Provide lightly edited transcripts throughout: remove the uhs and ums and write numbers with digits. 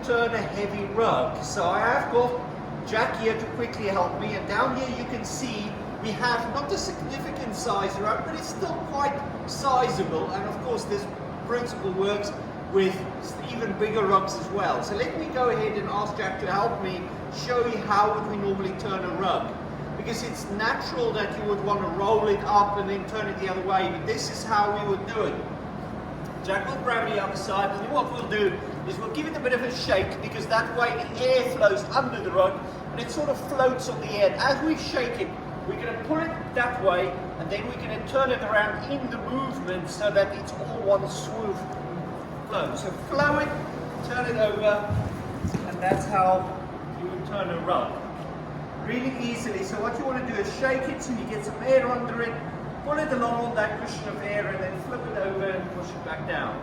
turn a heavy rug. So I have got Jack here to quickly help me, and down here you can see we have not a significant size rug, but it's still quite sizable, and of course this principle works with even bigger rugs as well. So let me go ahead and ask Jack to help me show you how would we normally turn a rug, because it's natural that you would want to roll it up and then turn it the other way, but this is how we would do it. Jack will grab the other side, and then what we'll do is we'll give it a bit of a shake, because that way the air flows under the rug and it sort of floats on the air. As we shake it, we're going to pull it that way, and then we're going to turn it around in the movement so that it's all one smooth flow. So flow it, turn it over, and that's how you would turn a rug. Really easily. So what you want to do is shake it so you get some air under it, pull it along on that cushion of air, and then flip it over and push it back down.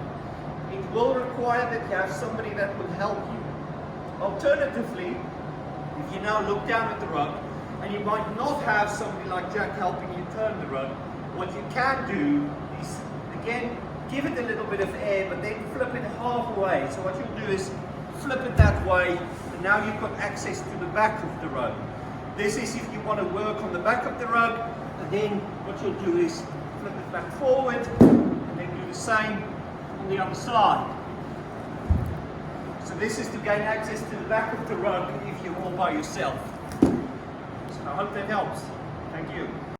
It will require that you have somebody that will help you. Alternatively, if you now look down at the rug, and you might not have somebody like Jack helping you turn the rug, what you can do is, again, give it a little bit of air, but then flip it halfway. So what you'll do is flip it that way, and now you've got access to the back of the rug. This is if you want to work on the back of the rug, and then what you'll do is flip it back forward, and then do the same on the other side. So this is to gain access to the back of the rug if you're all by yourself. So I hope that helps. Thank you.